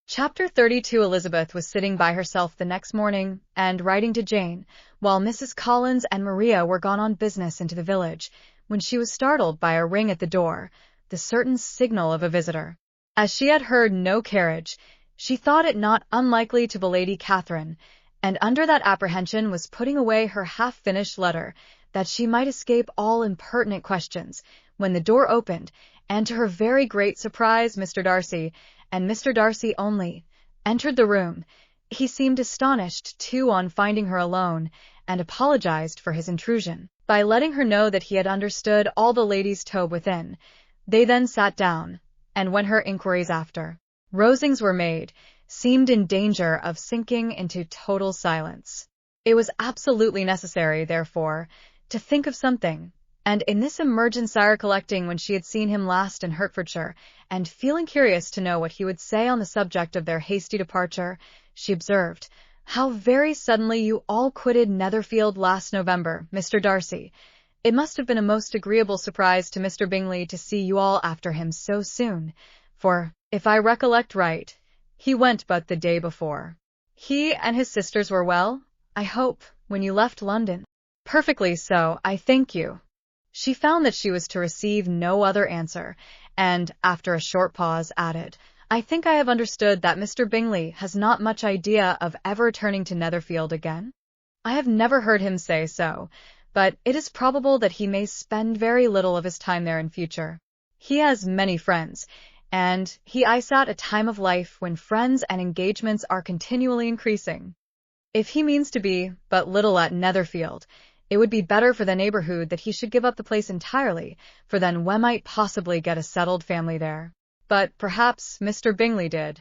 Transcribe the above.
Chapter 32. Elizabeth was sitting by herself the next morning and writing to Jane, while Mrs. Collins and Maria were gone on business into the village, when she was startled by a ring at the door, the certain signal of a visitor. As she had heard no carriage, she thought it not unlikely to be Lady Catherine, and under that apprehension was putting away her half-finished letter, that she might escape all impertinent questions, when the door opened, and to her very great surprise Mr. Darcy, and Mr. Darcy only, entered the room. He seemed astonished, too, on finding her alone, and apologized for his intrusion, by letting her know that he had understood all the ladies' tobe within. They then sat down, and when her inquiries after Rosings were made, seemed in danger of sinking into total silence. It was absolutely necessary, therefore, to think of something, and in this emergency, recollecting when she had seen him last in Hertfordshire, and feeling curious to know what he would say on the subject of their hasty departure, she observed, "How very suddenly you all quitted Netherfield last November, Mr. Darcy. It must have been a most agreeable surprise to Mr. Bingley to see you all after him so soon, for, if I recollect right, he went but the day before. He and his sisters were well, I hope, when you left London?" "Perfectly so, I thank you." She found that she was to receive no other answer, and, after a short pause, added, "I think I have understood that Mr. Bingley has not much idea of ever turning to Netherfield again?" "I have never heard him say so, but it is probable that he may spend very little of his time there in future. He has many friends, and he is at a time of life when friends and engagements are continually increasing. If he means to be but little at Netherfield, it would be better for the neighborhood that he should give up the place entirely, for then we might possibly get a settled family there. But perhaps Mr. Bingley did."